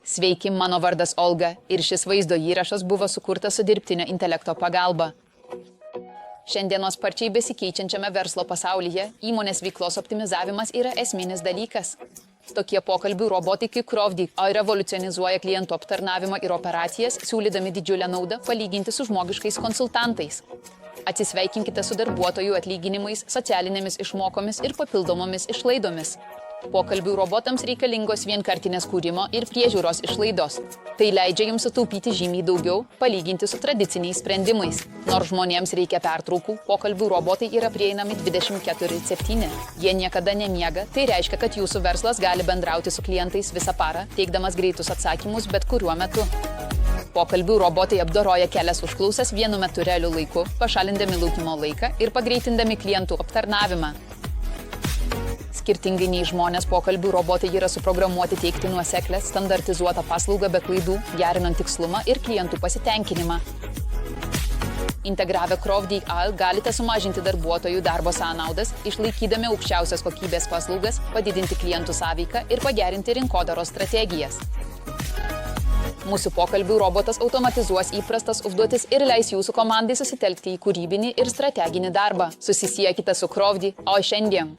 Sveiki, mano vardas Olga ir šis vaizdo įrašas buvo sukurtas su dirbtinio intelekto pagalba. Šiandienos sparčiai besikeičiančiame verslo pasaulyje įmonės veiklos optimizavimas yra esminis dalykas. Tokie pokalbių robotai kaip Krovdi revoliucionizuoja klientų aptarnavimą ir operacijas, siūlydami didžiulę naudą palyginti su žmogiškais konsultantais. Atsisveikinkite su darbuotojų atlyginimais, socialinėmis išmokomis ir papildomomis išlaidomis. Pokalbių robotams reikalingos vienkartinės kūrimo ir priežiūros išlaidos. Tai leidžia jums sutaupyti žymiai daugiau, palyginti su tradiciniais sprendimais. Nors žmonėms reikia pertraukų, pokalbių robotai yra prieinami 24/7. Jie niekada nemiega, tai reiškia, kad jūsų verslas gali bendrauti su klientais visą parą, teikdamas greitus atsakymus bet kuriuo metu. Pokalbių robotai apdoroja kelias užklausas vienu metu realiu laiku, pašalindami laukimo laiką ir pagreitindami klientų aptarnavimą. Skirtingai nei žmonės, pokalbių robotai yra suprogramuoti teikti nuoseklę, standartizuotą paslaugą be klaidų, gerinant tikslumą ir klientų pasitenkinimą. Integravę Krovdi galite sumažinti darbuotojų darbo sąnaudas, išlaikydami aukščiausios kokybės paslaugas, padidinti klientų sąveiką ir pagerinti rinkodaros strategijas. Mūsų pokalbių robotas automatizuos įprastas užduotis ir leis jūsų komandai susitelkti į kūrybinį ir strateginį darbą. Susisiekite su Krovdi šiandien.